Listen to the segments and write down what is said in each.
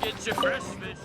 Get your fresh fish.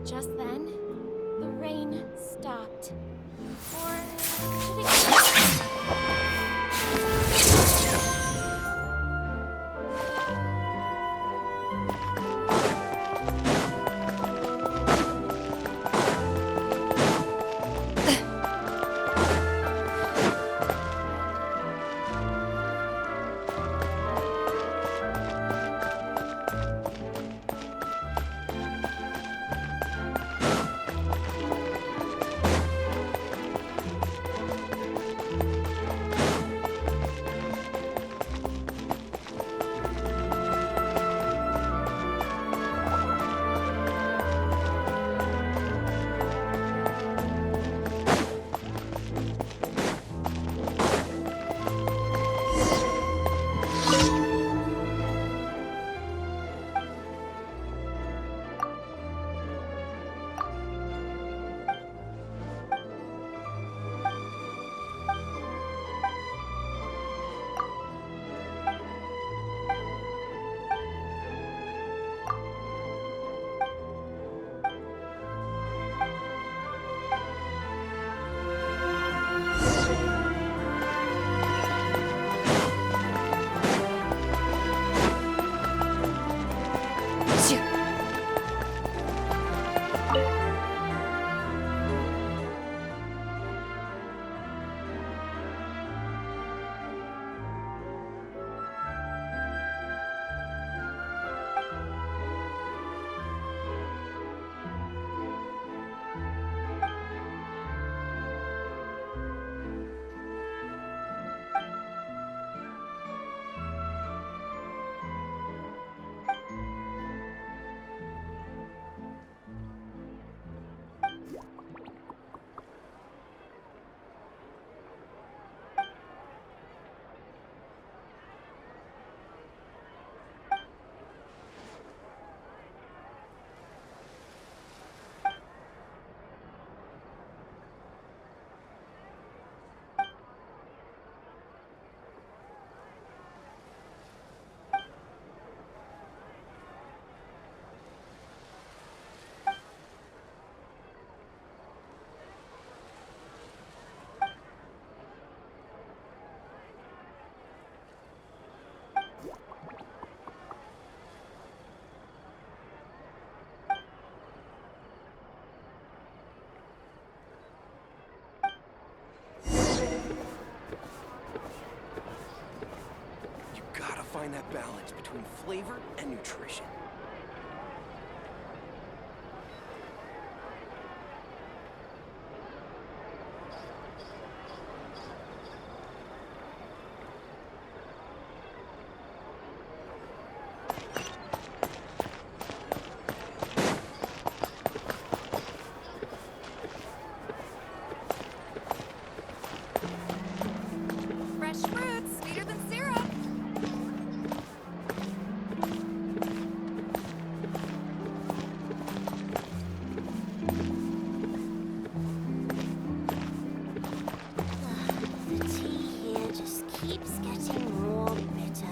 Just then, the rain stopped. Or should it... Find that balance between flavor and nutrition. Fresh fruits, sweeter than syrup. The tea here just keeps getting more bitter.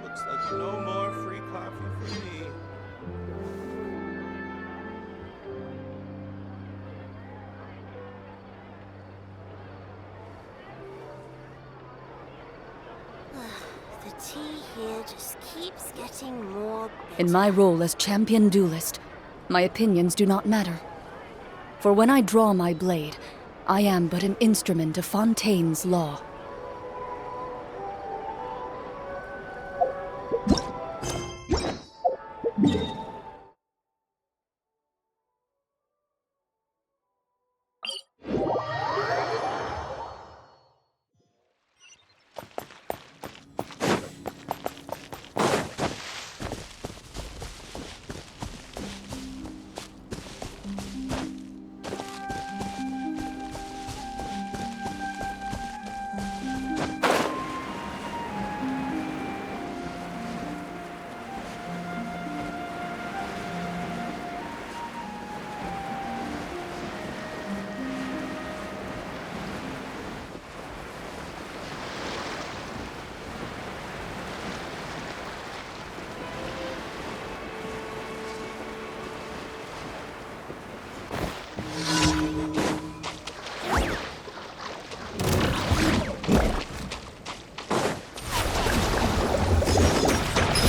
Looks like no more free coffee for me. The tea here just keeps getting more bitter. In my role as champion duelist, My opinions do not matter. For when I draw my blade, I am but an instrument of Fontaine's law.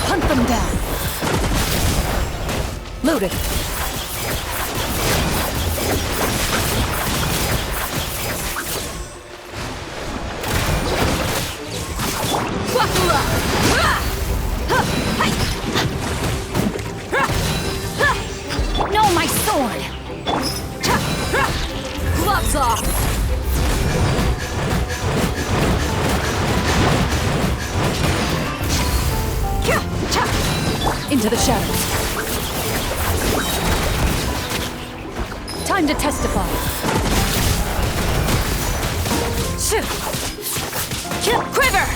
Hunt them down. Loaded. Wakula! No, my sword! Gloves off! Into the shadows. Time to testify. Quiver!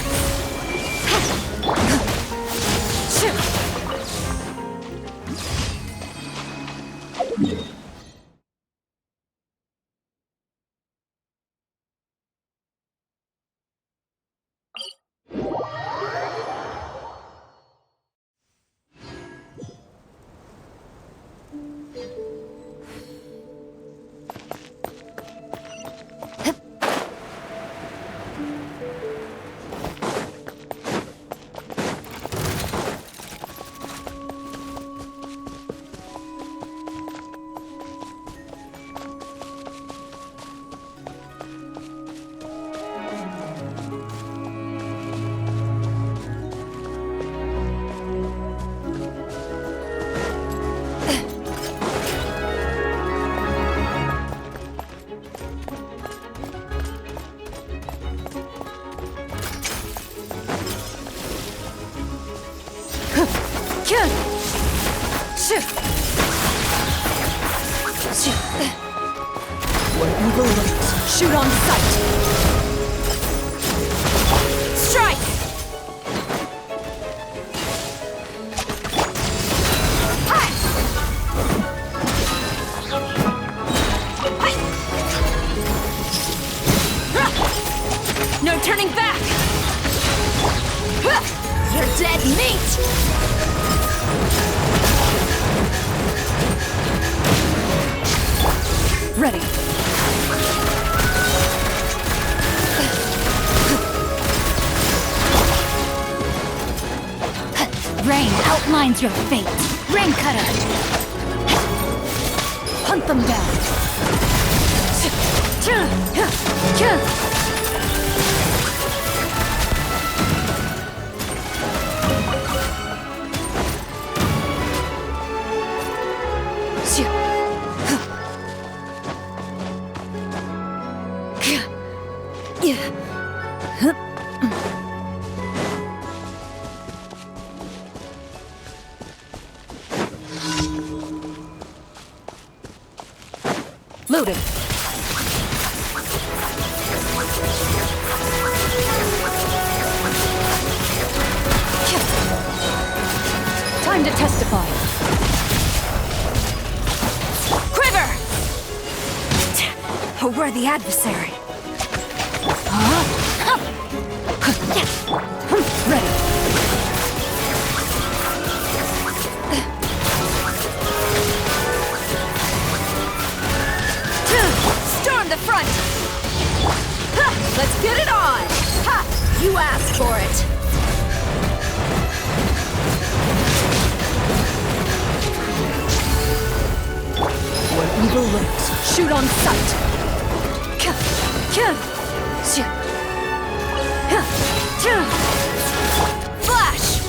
Where evil lurks, shoot on sight! Strike! No turning back! You're dead meat! Ready. Rain outlines your fate. Rain cutter. Hunt them down. Loaded. Time to testify. Quiver! A worthy adversary. Ready. Storm the front! Let's get it on! Ha! You asked for it! lurks. Shoot on sight. Flash!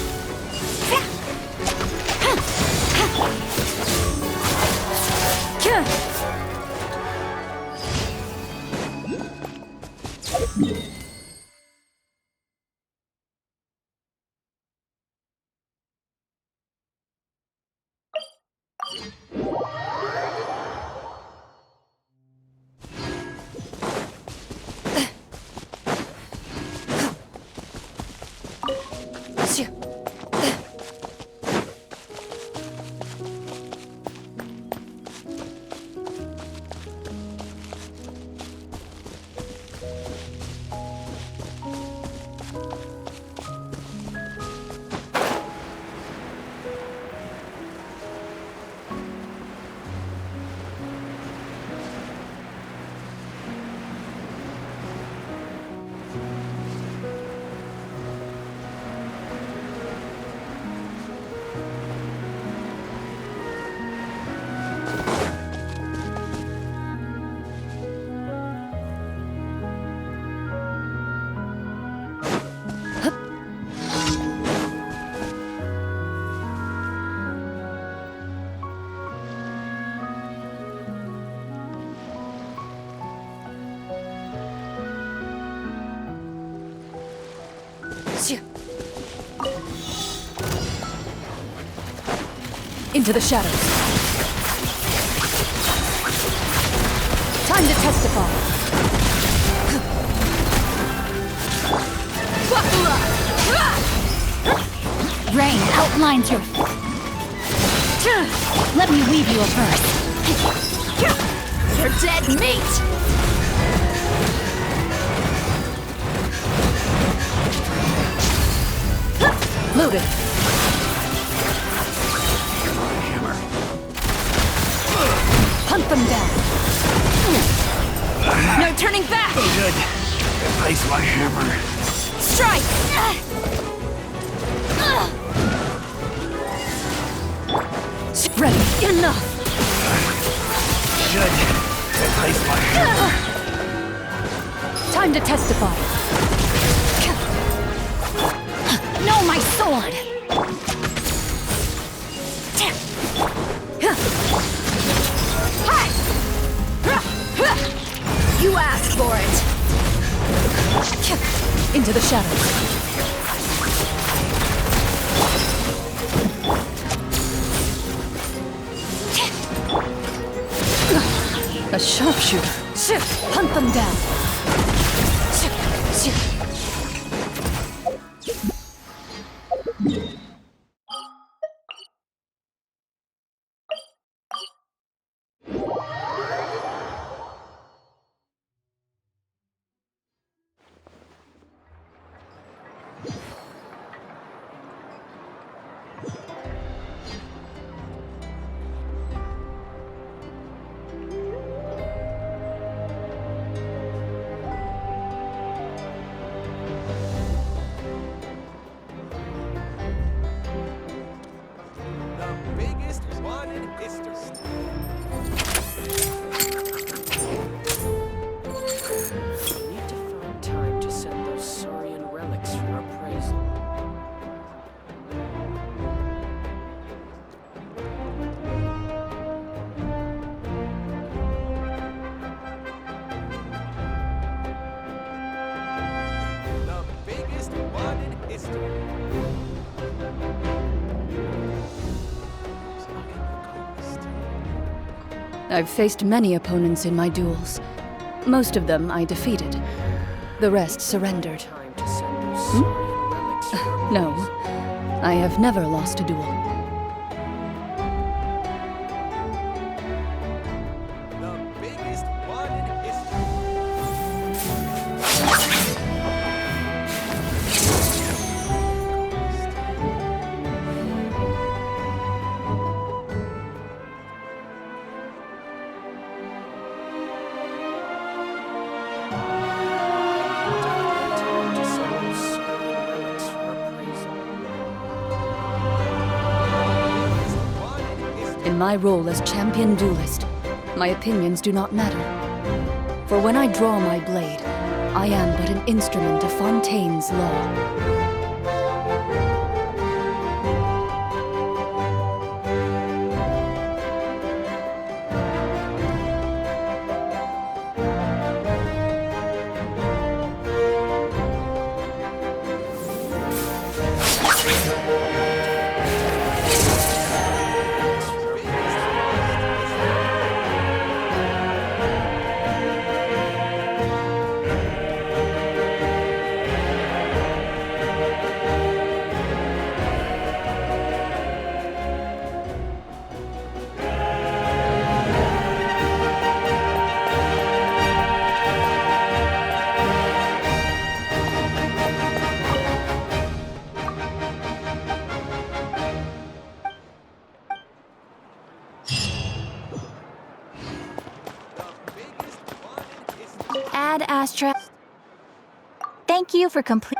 Into the shadows. Time to testify. Rain outlines your... Let me weave you a verse. You're dead meat! Loaded. Hunt them down. No turning back! Oh, good. Replace my hammer. Strike! Ready. Enough! Should replace my hammer. Time to testify. No, my sword! You asked for it! Into the shadows. A sharpshooter. Hunt them down. The biggest one in history. We need to find time to send those Saurian relics for appraisal. The biggest one in history. I've faced many opponents in my duels. Most of them I defeated. The rest surrendered. Time to send those Saurian relics for appraisal. No, I have never lost a duel. The biggest one in history. Time to send those Saurian relics for appraisal. In my role as champion duelist, My opinions do not matter. For when I draw my blade, I am but an instrument of Fontaine's law. Ad Astra. Thank you for complete.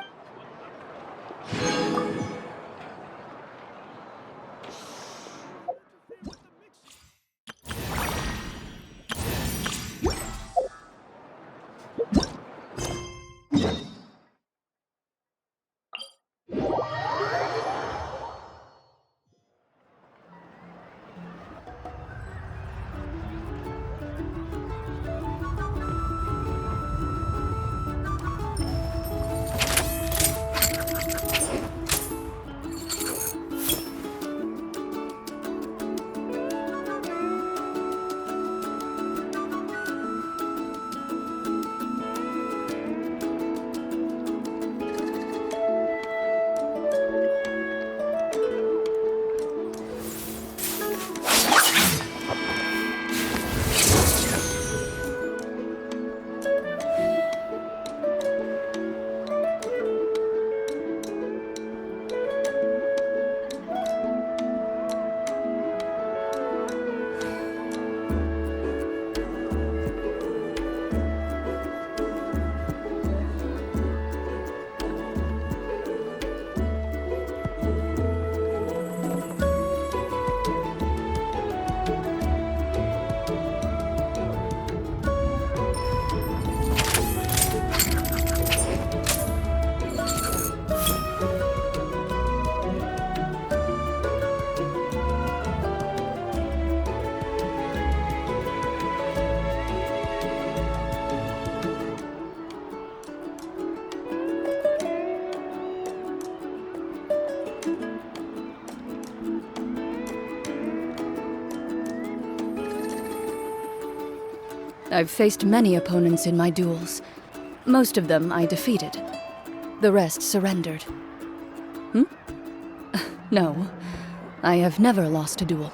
I've faced many opponents in my duels. Most of them I defeated. The rest surrendered. No, I have never lost a duel.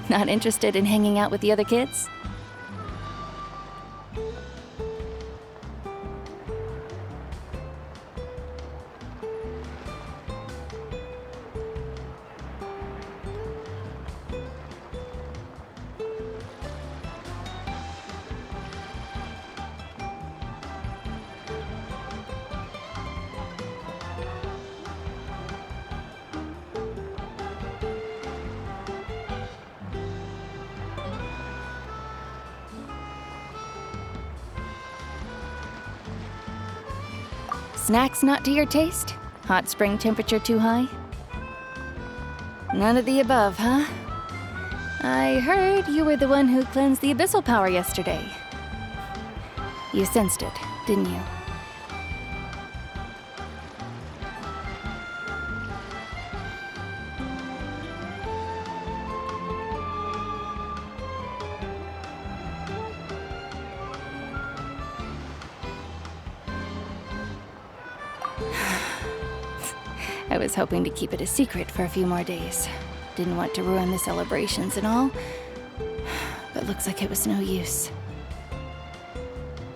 Not interested in hanging out with the other kids? Snacks not to your taste? Hot spring temperature too high? None of the above, huh? I heard you were the one who cleansed the abyssal power yesterday. You sensed it, didn't you? I was hoping to keep it a secret for a few more days. Didn't want to ruin the celebrations and all, but looks like it was no use.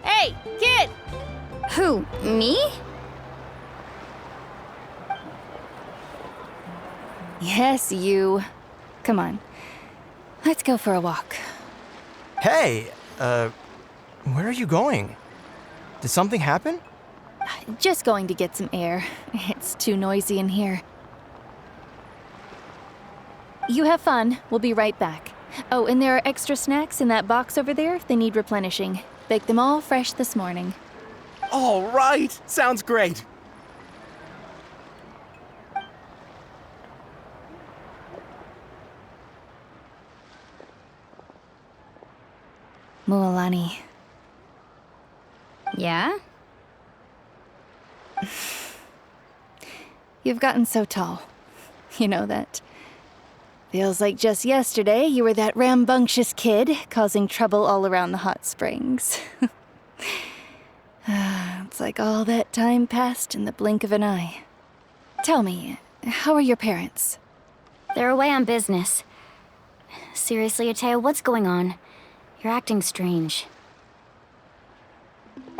Hey, kid! Who, me? Yes, you. Come on. Let's go for a walk. Hey, where are you going? Did something happen? Just going to get some air. It's too noisy in here. You have fun. We'll be right back. Oh, and there are extra snacks in that box over there if they need replenishing. Baked them all fresh this morning. All right, sounds great. Mualani. Yeah? You've gotten so tall. You know that. Feels like just yesterday you were that rambunctious kid causing trouble all around the hot springs. It's like all that time passed in the blink of an eye. Tell me, how are your parents? They're away on business. Seriously, Ateo, what's going on? You're acting strange.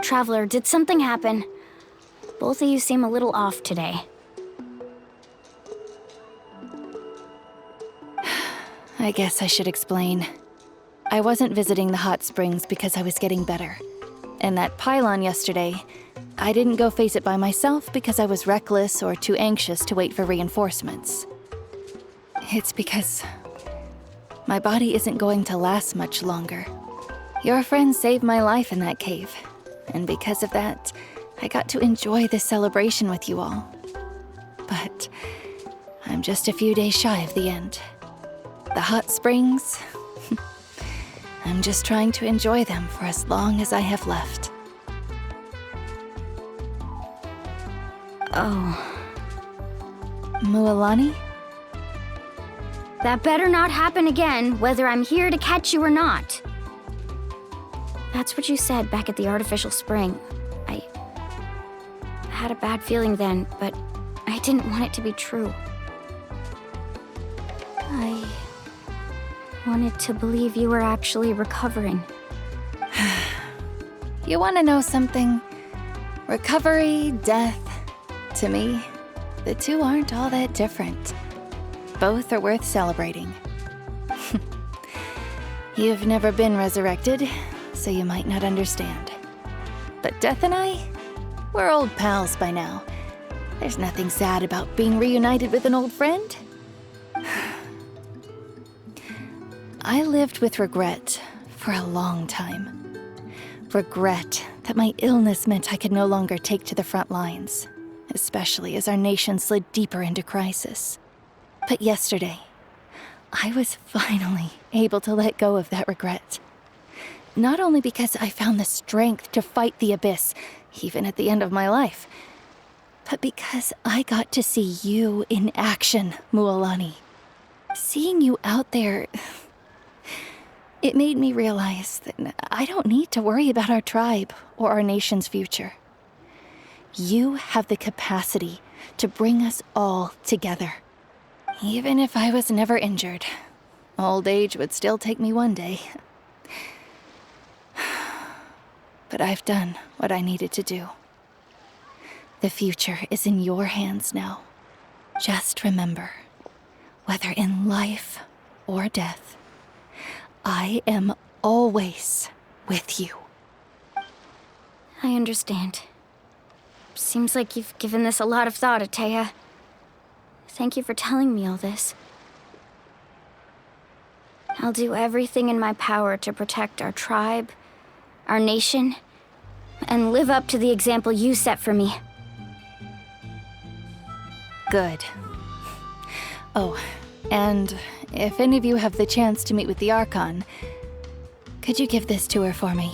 Traveler, did something happen? Both of you seem a little off today. I guess I should explain. I wasn't visiting the hot springs because I was getting better. And that pylon yesterday, I didn't go face it by myself because I was reckless or too anxious to wait for reinforcements. It's because my body isn't going to last much longer. Your friend saved my life in that cave, and because of that, I got to enjoy this celebration with you all. But I'm just a few days shy of the end. The hot springs, I'm just trying to enjoy them for as long as I have left. Oh. Mualani? That better not happen again, whether I'm here to catch you or not. That's what you said back at the artificial spring. I had a bad feeling then, but I didn't want it to be true. I wanted to believe you were actually recovering. You want to know something? Recovery, death, to me, the two aren't all that different. Both are worth celebrating. You've never been resurrected, so you might not understand. But Death and I, we're old pals by now. There's nothing sad about being reunited with an old friend. I lived with regret for a long time. Regret that my illness meant I could no longer take to the front lines, especially as our nation slid deeper into crisis. But yesterday, I was finally able to let go of that regret. Not only because I found the strength to fight the abyss, even at the end of my life, but because I got to see you in action, Mualani. Seeing you out there, it made me realize that I don't need to worry about our tribe or our nation's future. You have the capacity to bring us all together. Even if I was never injured, Old age would still take me one day. But I've done what I needed to do. The future is in your hands now. Just remember, whether in life or death, I am always with you. I understand. Seems like you've given this a lot of thought, Atea. Thank you for telling me all this. I'll do everything in my power to protect our tribe, our nation, and live up to the example you set for me. Good. Oh, and if any of you have the chance to meet with the Archon, could you give this to her for me?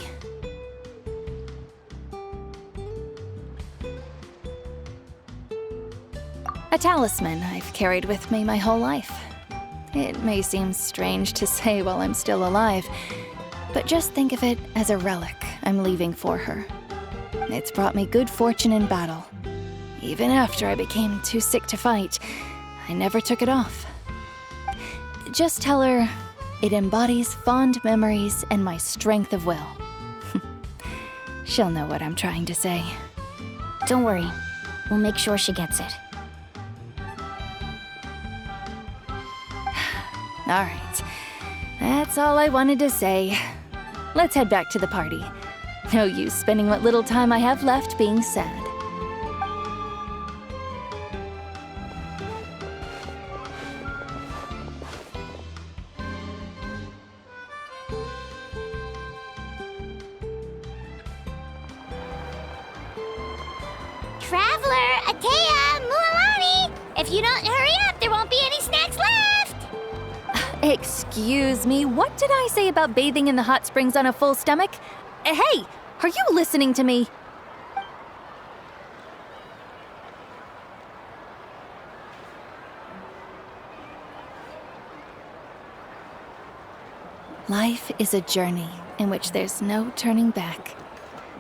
A talisman I've carried with me my whole life. It may seem strange to say while I'm still alive, but just think of it as a relic I'm leaving for her. It's brought me good fortune in battle. Even after I became too sick to fight, I never took it off. Just tell her it embodies fond memories and my strength of will. She'll know what I'm trying to say. Don't worry. We'll make sure she gets it. All right. That's all I wanted to say. Let's head back to the party. No use spending what little time I have left being sad. Traveler, Atea, Mualani! If you don't hurry up, there won't be any snacks left! Excuse me, what did I say about bathing in the hot springs on a full stomach? Hey, are you listening to me? Life is a journey in which there's no turning back.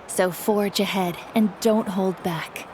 So forge ahead and don't hold back.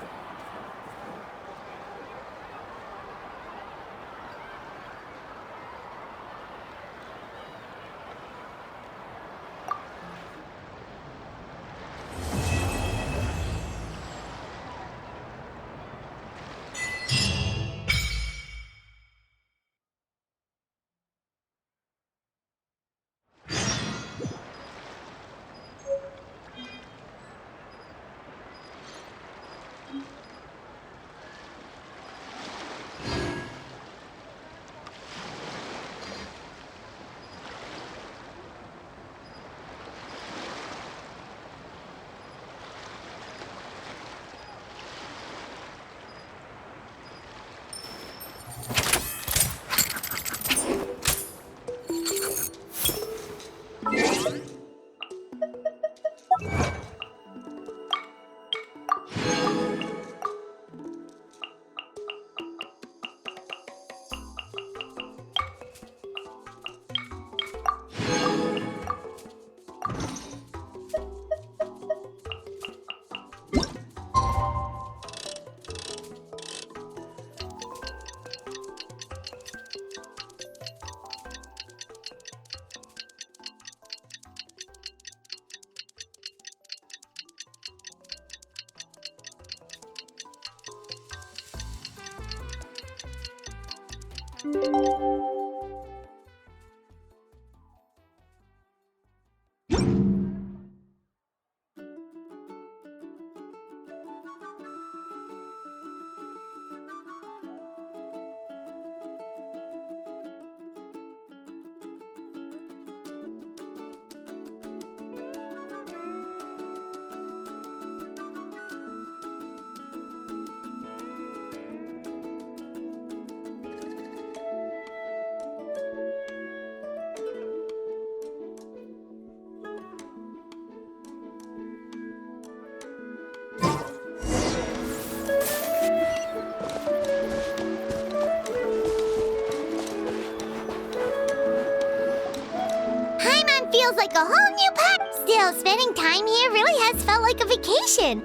Feels like a whole new part. Still, spending time here really has felt like a vacation.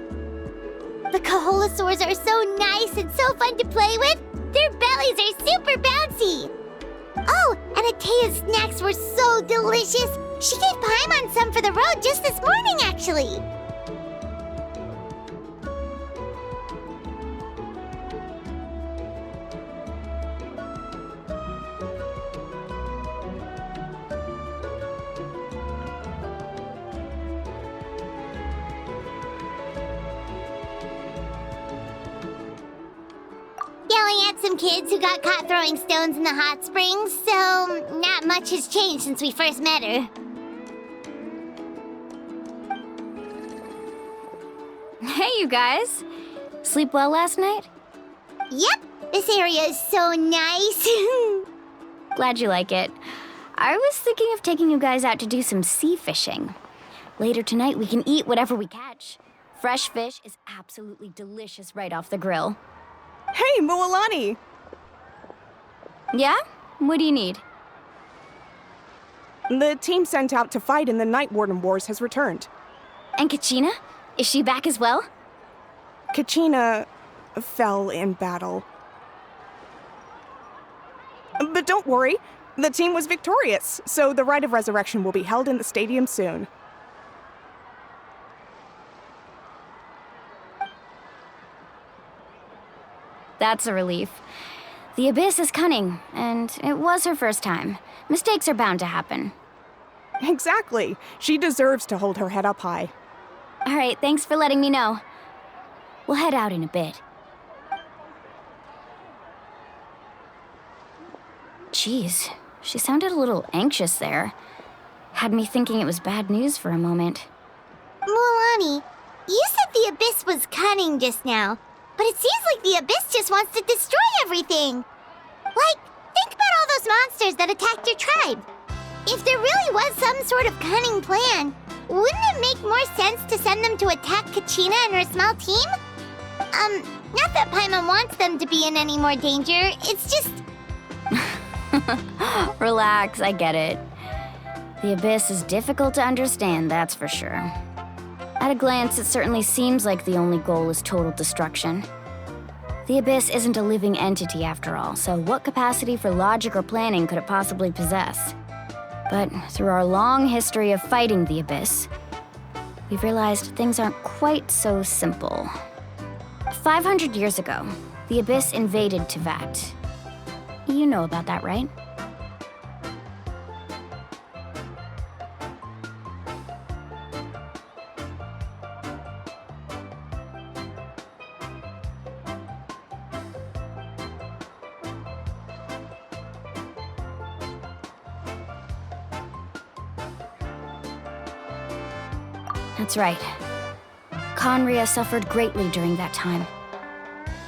The Kaholasaurs are so nice and so fun to play with. Their bellies are super bouncy. Oh, and Atea's snacks were so delicious. She gave Paimon some for the road just this morning, actually. Yelling at some kids who got caught throwing stones in the hot springs, so not much has changed since we first met her. Hey, you guys. Sleep well last night? Yep, this area is so nice. Glad you like it. I was thinking of taking you guys out to do some sea fishing. Later tonight, we can eat whatever we catch. Fresh fish is absolutely delicious right off the grill. Hey, Mualani! Yeah? What do you need? The team sent out to fight in the Night Warden Wars has returned. And Kachina? Is she back as well? Kachina fell in battle. But don't worry, the team was victorious, so the rite of resurrection will be held in the stadium soon. That's a relief. The Abyss is cunning, and it was her first time. Mistakes are bound to happen. Exactly. She deserves to hold her head up high. All right, thanks for letting me know. We'll head out in a bit. Jeez, she sounded a little anxious there. Had me thinking it was bad news for a moment. Mualani, you said the Abyss was cunning just now, but it seems like the Abyss just wants to destroy everything. Like, think about all those monsters that attacked your tribe. If there really was some sort of cunning plan, wouldn't it make more sense to send them to attack Kachina and her small team? Not that Paimon wants them to be in any more danger, it's just... Relax, I get it. The Abyss is difficult to understand, that's for sure. At a glance, it certainly seems like the only goal is total destruction. The Abyss isn't a living entity after all, so what capacity for logic or planning could it possibly possess? But through our long history of fighting the Abyss, we've realized things aren't quite so simple. 500 years ago, the Abyss invaded Teyvat. You know about that, right? That's right. Conria suffered greatly during that time.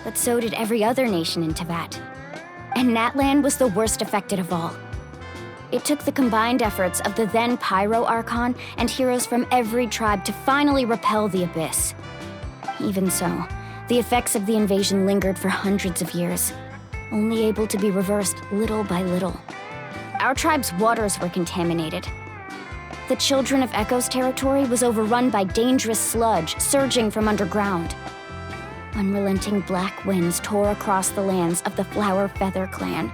But so did every other nation in Teyvat. And Natlan was the worst affected of all. It took the combined efforts of the then Pyro Archon and heroes from every tribe to finally repel the Abyss. Even so, the effects of the invasion lingered for hundreds of years, only able to be reversed little by little. Our tribe's waters were contaminated. The Children of Echo's territory was overrun by dangerous sludge surging from underground. Unrelenting black winds tore across the lands of the Flower Feather clan.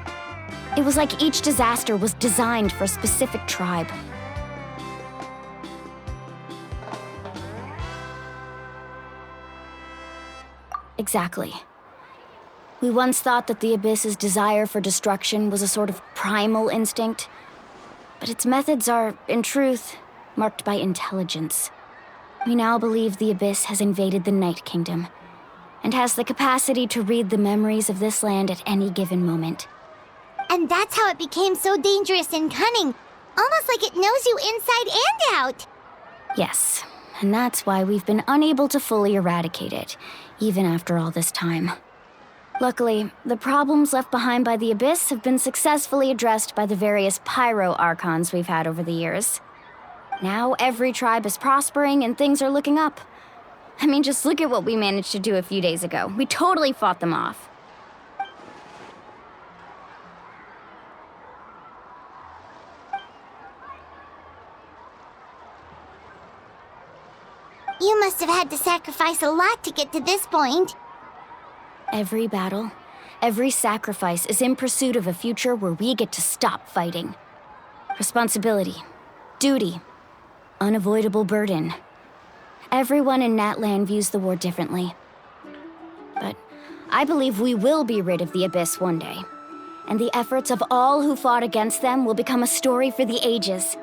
It was like each disaster was designed for a specific tribe. Exactly. We once thought that the Abyss's desire for destruction was a sort of primal instinct, but its methods are, in truth, marked by intelligence. We now believe the Abyss has invaded the Night Kingdom, and has the capacity to read the memories of this land at any given moment. And that's how it became so dangerous and cunning, almost like it knows you inside and out. Yes, and that's why we've been unable to fully eradicate it, even after all this time. Luckily, the problems left behind by the Abyss have been successfully addressed by the various Pyro Archons we've had over the years. Now every tribe is prospering and things are looking up. I mean, just look at what we managed to do a few days ago. We totally fought them off. You must have had to sacrifice a lot to get to this point. Every battle, Every sacrifice is in pursuit of a future where we get to stop fighting. Responsibility, duty, unavoidable burden. Everyone in Natlan views the war differently. But I believe we will be rid of the Abyss one day. And the efforts of all who fought against them will become a story for the ages.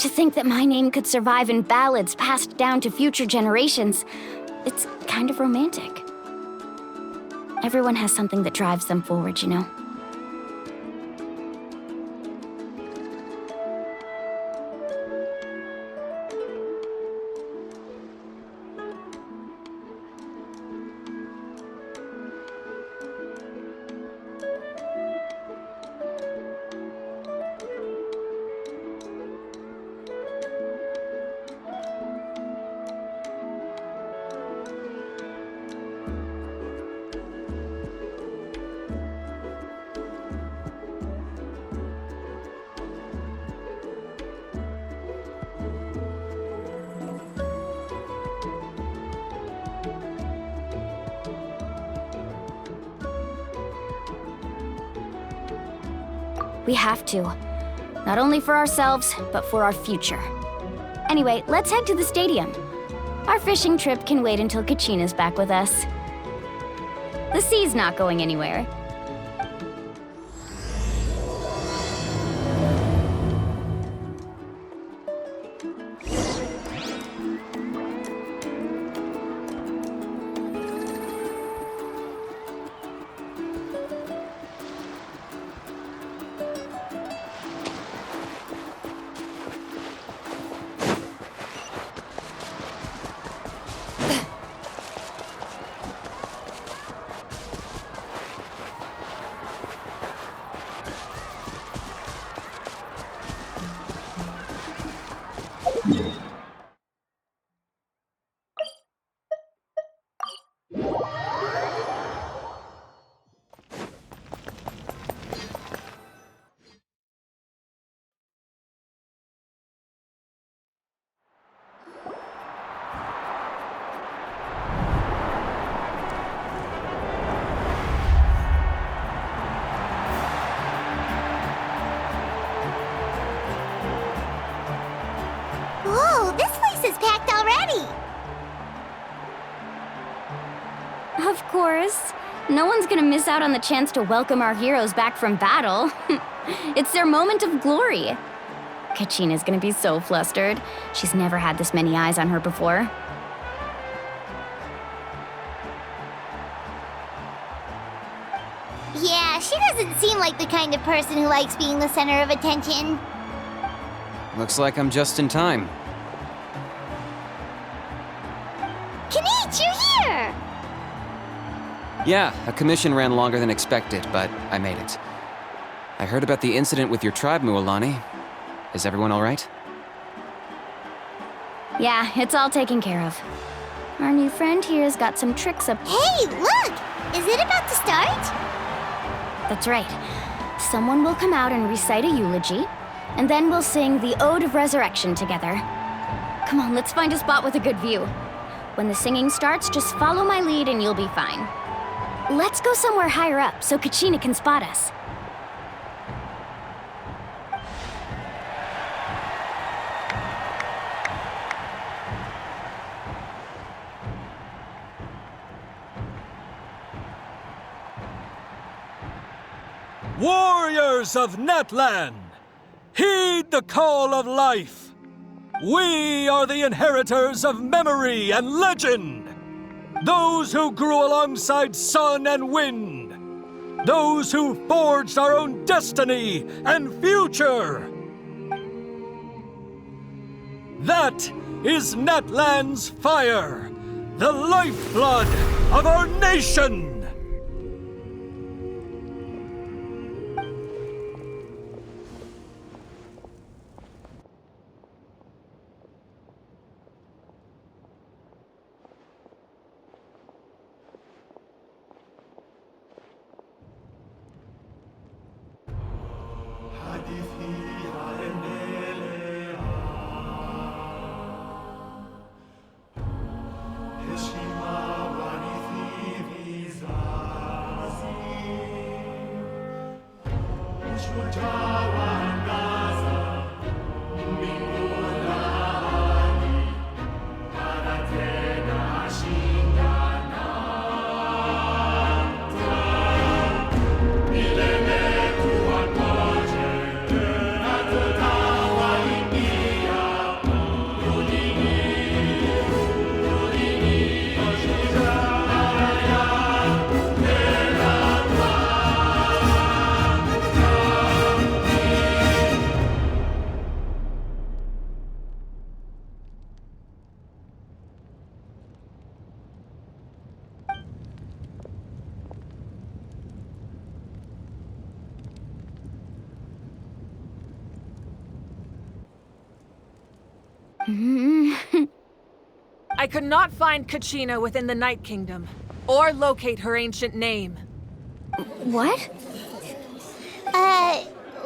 To think that my name could survive in ballads passed down to future generations, it's kind of romantic. Everyone has something that drives them forward, you know? We have to. Not only for ourselves, but for our future. Anyway, let's head to the stadium. Our fishing trip can wait until Kachina's back with us. The sea's not going anywhere. Whoa, this place is packed already! Of course. No one's gonna miss out on the chance to welcome our heroes back from battle. It's their moment of glory. Kachina's gonna be so flustered. She's never had this many eyes on her before. Yeah, she doesn't seem like the kind of person who likes being the center of attention. Looks like I'm just in time. Kanich, you're here! Yeah, a commission ran longer than expected, but I made it. I heard about the incident with your tribe, Mualani. Is everyone all right? Yeah, it's all taken care of. Our new friend here's got some tricks up. Hey, look! Is it about to start? That's right. Someone will come out and recite a eulogy, and then we'll sing the Ode of Resurrection together. Come on, let's find a spot with a good view. When the singing starts, just follow my lead and you'll be fine. Let's go somewhere higher up so Kachina can spot us. Warriors of Natlan, heed the call of life. We are the inheritors of memory and legend. Those who grew alongside sun and wind. Those who forged our own destiny and future. That is Natlan's fire, the lifeblood of our nation. I could not find Kachina within the Night Kingdom, or locate her ancient name. What?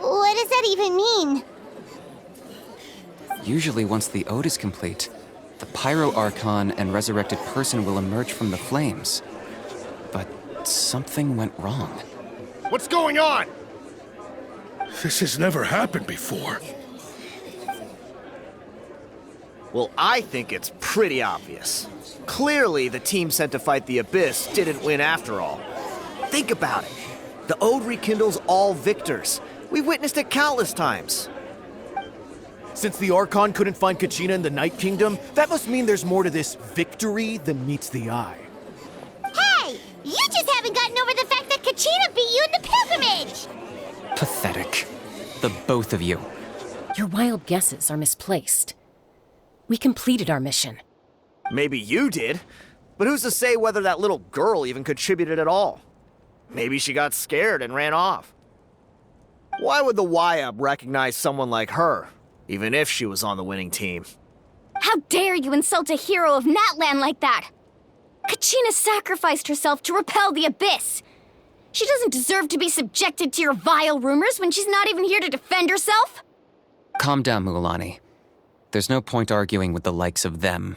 What does that even mean? Usually once the ode is complete, the Pyro Archon and resurrected person will emerge from the flames. But something went wrong. What's going on? This has never happened before. Well, I think it's pretty obvious. Clearly, the team sent to fight the Abyss didn't win after all. Think about it. The Ode rekindles all victors. We've witnessed it countless times. Since the Archon couldn't find Kachina in the Night Kingdom, that must mean there's more to this victory than meets the eye. Hey! You just haven't gotten over the fact that Kachina beat you in the pilgrimage! Pathetic. The both of you. Your wild guesses are misplaced. We completed our mission. Maybe you did, but who's to say whether that little girl even contributed at all? Maybe she got scared and ran off. Why would the YUB recognize someone like her, even if she was on the winning team? How dare you insult a hero of Natlan like that? Kachina sacrificed herself to repel the Abyss. She doesn't deserve to be subjected to your vile rumors when she's not even here to defend herself. Calm down, Mualani. There's no point arguing with the likes of them.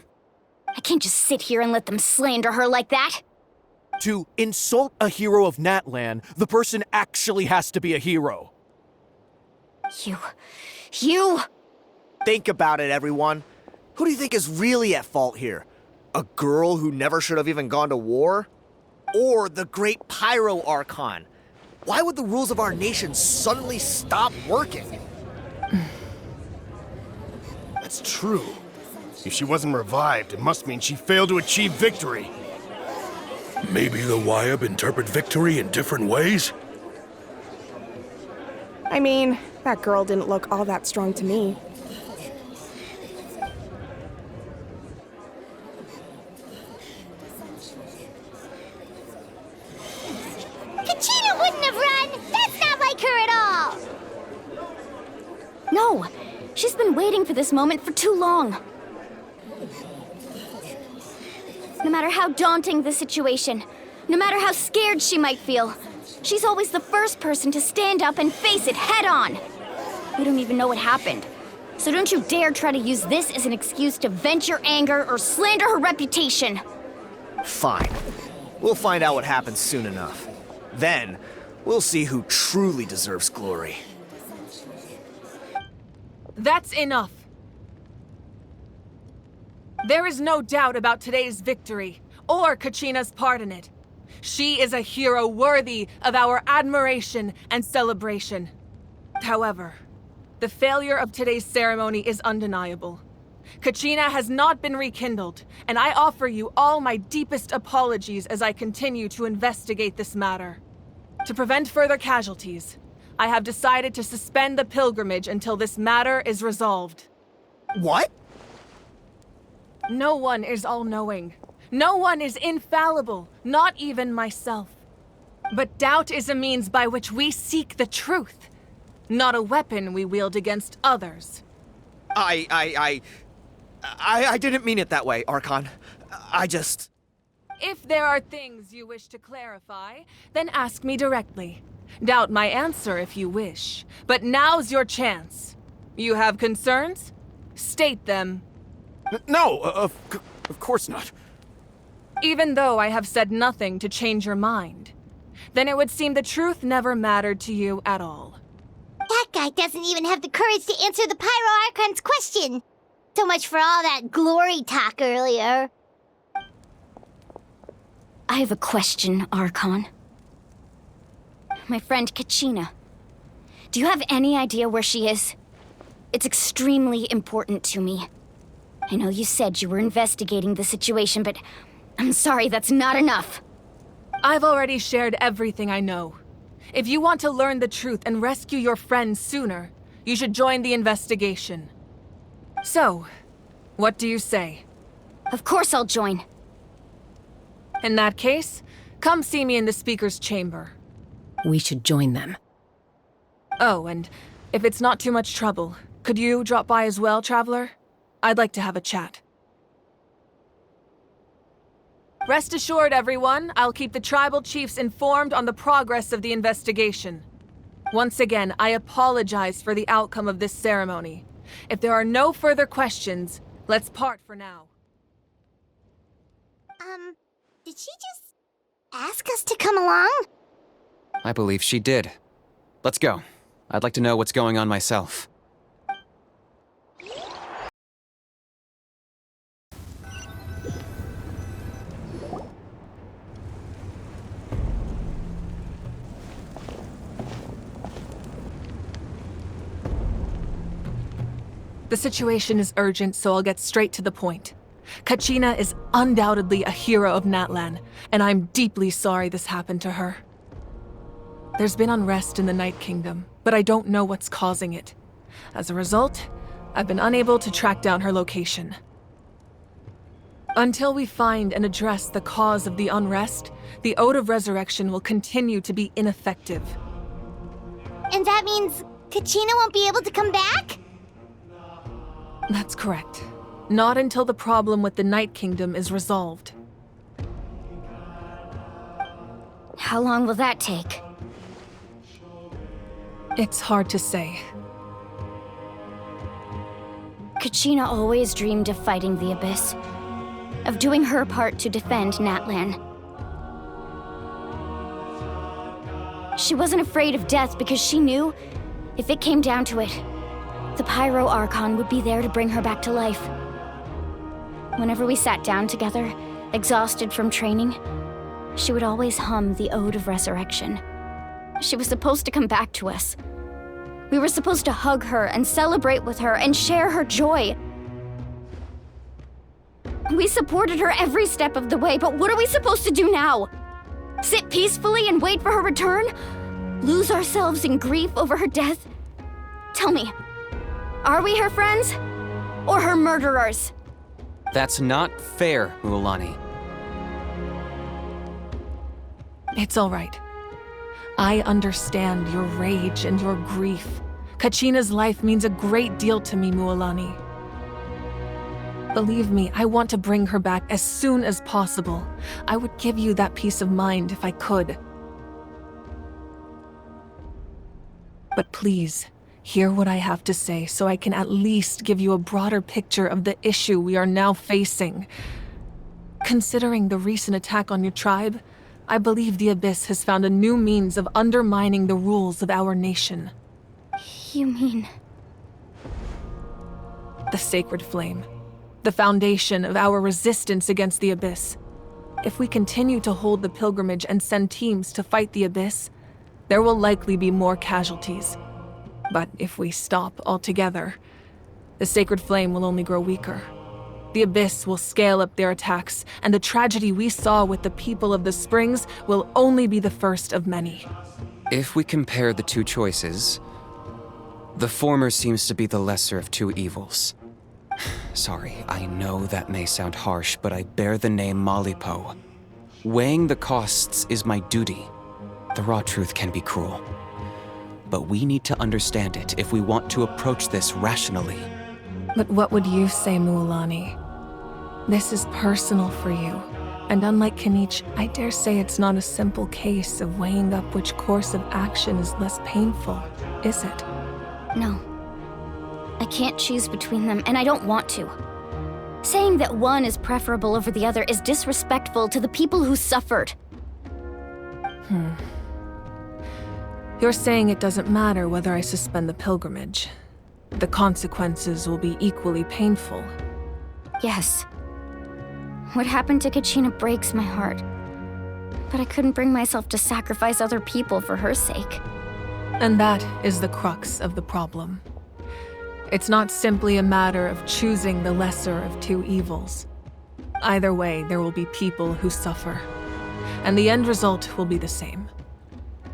I can't just sit here and let them slander her like that. To insult a hero of Natlan, the person actually has to be a hero. You... Think about it, everyone. Who do you think is really at fault here? A girl who never should have even gone to war? Or the great Pyro Archon? Why would the rules of our nation suddenly stop working? That's true. If she wasn't revived, it must mean she failed to achieve victory. Maybe the YUB interpret victory in different ways? I mean, that girl didn't look all that strong to me. Kachina wouldn't have run! That's not like her at all! No, she's been waiting for this moment for too long. No matter how daunting the situation, no matter how scared she might feel, she's always the first person to stand up and face it head on. We don't even know what happened. So don't you dare try to use this as an excuse to vent your anger or slander her reputation. Fine. We'll find out what happens soon enough. Then, we'll see who truly deserves glory. That's enough. There is no doubt about today's victory, or Kachina's part in it. She is a hero worthy of our admiration and celebration. However, the failure of today's ceremony is undeniable. Kachina has not been rekindled, and I offer you all my deepest apologies as I continue to investigate this matter. To prevent further casualties, I have decided to suspend the pilgrimage until this matter is resolved. What? No one is all-knowing. No one is infallible, not even myself. But doubt is a means by which we seek the truth, not a weapon we wield against others. I didn't mean it that way, Archon. I just... If there are things you wish to clarify, then ask me directly. Doubt my answer if you wish, but now's your chance. You have concerns? State them. No, of course not. Even though I have said nothing to change your mind, then it would seem the truth never mattered to you at all. That guy doesn't even have the courage to answer the Pyro Archon's question. So much for all that glory talk earlier. I have a question, Archon. My friend Kachina. Do you have any idea where she is? It's extremely important to me. I know you said you were investigating the situation, but I'm sorry, that's not enough. I've already shared everything I know. If you want to learn the truth and rescue your friend sooner, you should join the investigation. So, what do you say? Of course I'll join. In that case, come see me in the speaker's chamber. We should join them. Oh, and if it's not too much trouble, could you drop by as well, Traveler? I'd like to have a chat. Rest assured, everyone, I'll keep the tribal chiefs informed on the progress of the investigation. Once again, I apologize for the outcome of this ceremony. If there are no further questions, let's part for now. Did she just ask us to come along? I believe she did. Let's go. I'd like to know what's going on myself. The situation is urgent, so I'll get straight to the point. Kachina is undoubtedly a hero of Natlan, and I'm deeply sorry this happened to her. There's been unrest in the Night Kingdom, but I don't know what's causing it. As a result, I've been unable to track down her location. Until we find and address the cause of the unrest, the Ode of Resurrection will continue to be ineffective. And that means Kachina won't be able to come back? That's correct. Not until the problem with the Night Kingdom is resolved. How long will that take? It's hard to say. Kachina always dreamed of fighting the Abyss, of doing her part to defend Natlan. She wasn't afraid of death because she knew, if it came down to it, the Pyro Archon would be there to bring her back to life. Whenever we sat down together, exhausted from training, she would always hum the Ode of Resurrection. She was supposed to come back to us. We were supposed to hug her and celebrate with her and share her joy. We supported her every step of the way, but what are we supposed to do now? Sit peacefully and wait for her return? Lose ourselves in grief over her death? Tell me, are we her friends or her murderers? That's not fair, Mualani. It's all right. I understand your rage and your grief. Kachina's life means a great deal to me, Mualani. Believe me, I want to bring her back as soon as possible. I would give you that peace of mind if I could. But please, hear what I have to say so I can at least give you a broader picture of the issue we are now facing. Considering the recent attack on your tribe, I believe the Abyss has found a new means of undermining the rules of our nation. You mean? The Sacred Flame. The foundation of our resistance against the Abyss. If we continue to hold the pilgrimage and send teams to fight the Abyss, there will likely be more casualties. But if we stop altogether, the Sacred Flame will only grow weaker. The Abyss will scale up their attacks, and the tragedy we saw with the people of the Springs will only be the first of many. If we compare the two choices, the former seems to be the lesser of two evils. Sorry, I know that may sound harsh, but I bear the name Malipo. Weighing the costs is my duty. The raw truth can be cruel. But we need to understand it if we want to approach this rationally. But what would you say, Mualani? This is personal for you, and unlike Kanich, I dare say it's not a simple case of weighing up which course of action is less painful, is it? No. I can't choose between them, and I don't want to. Saying that one is preferable over the other is disrespectful to the people who suffered. You're saying it doesn't matter whether I suspend the pilgrimage. The consequences will be equally painful. Yes. What happened to Kachina breaks my heart. But I couldn't bring myself to sacrifice other people for her sake. And that is the crux of the problem. It's not simply a matter of choosing the lesser of two evils. Either way, there will be people who suffer. And the end result will be the same.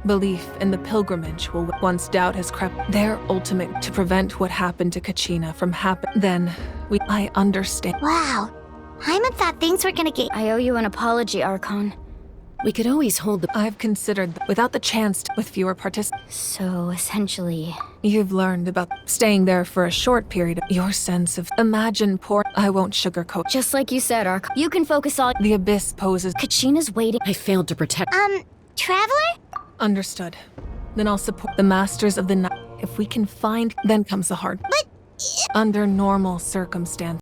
Belief in the pilgrimage will, once doubt has crept, their ultimate to prevent what happened to Kachina from happening. Then, I understand. Wow. Hyman thought things were gonna get... I owe you an apology, Archon. We could always hold the... I've considered without the chance with fewer participants. So, essentially... You've learned about staying there for a short period. Your sense of... Imagine poor... I won't sugarcoat. Just like you said, Ark. You can focus all... The Abyss poses... Kachina's waiting... I failed to protect... Traveler? Understood. Then I'll support the Masters of the Night. If we can find... Then comes the hard... But... Under normal circumstances.